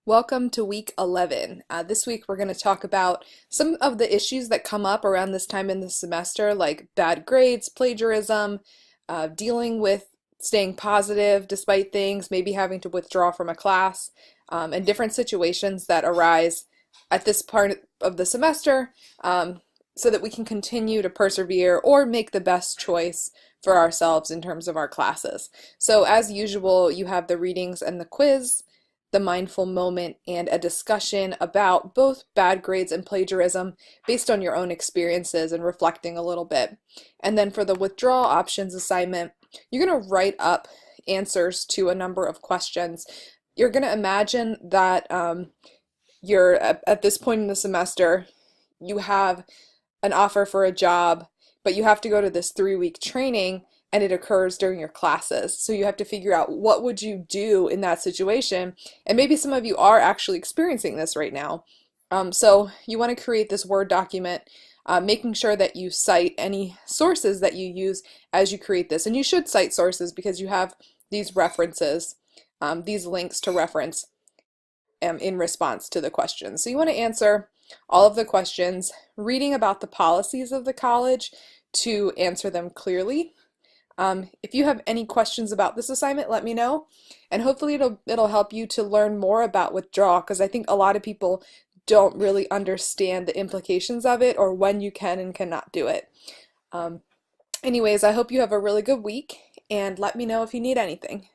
Welcome to week 11. This week we're going to talk about some of the issues that come up around this time in the semester, like bad grades, plagiarism, dealing with staying positive despite things, maybe having to withdraw from a class, and different situations that arise at this part of the semester, so that we can continue to persevere or make the best choice for ourselves in terms of our classes. So as usual, you have the readings and the quiz, the mindful moment, and a discussion about both bad grades and plagiarism based on your own experiences and reflecting a little bit. And then for the withdrawal options assignment, you're going to write up answers to a number of questions. You're going to imagine that you're at this point in the semester, you have an offer for a job, but you have to go to this 3-week training and it occurs during your classes. So you have to figure out what would you do in that situation. And maybe some of you are actually experiencing this right now. So you want to create this Word document, making sure that you cite any sources that you use as you create this. And you should cite sources because you have these references, these links to reference in response to the questions. So you want to answer all of the questions, reading about the policies of the college to answer them clearly. If you have any questions about this assignment, let me know, and hopefully it'll help you to learn more about withdrawal, because I think a lot of people don't really understand the implications of it or when you can and cannot do it. Anyways, I hope you have a really good week, and let me know if you need anything.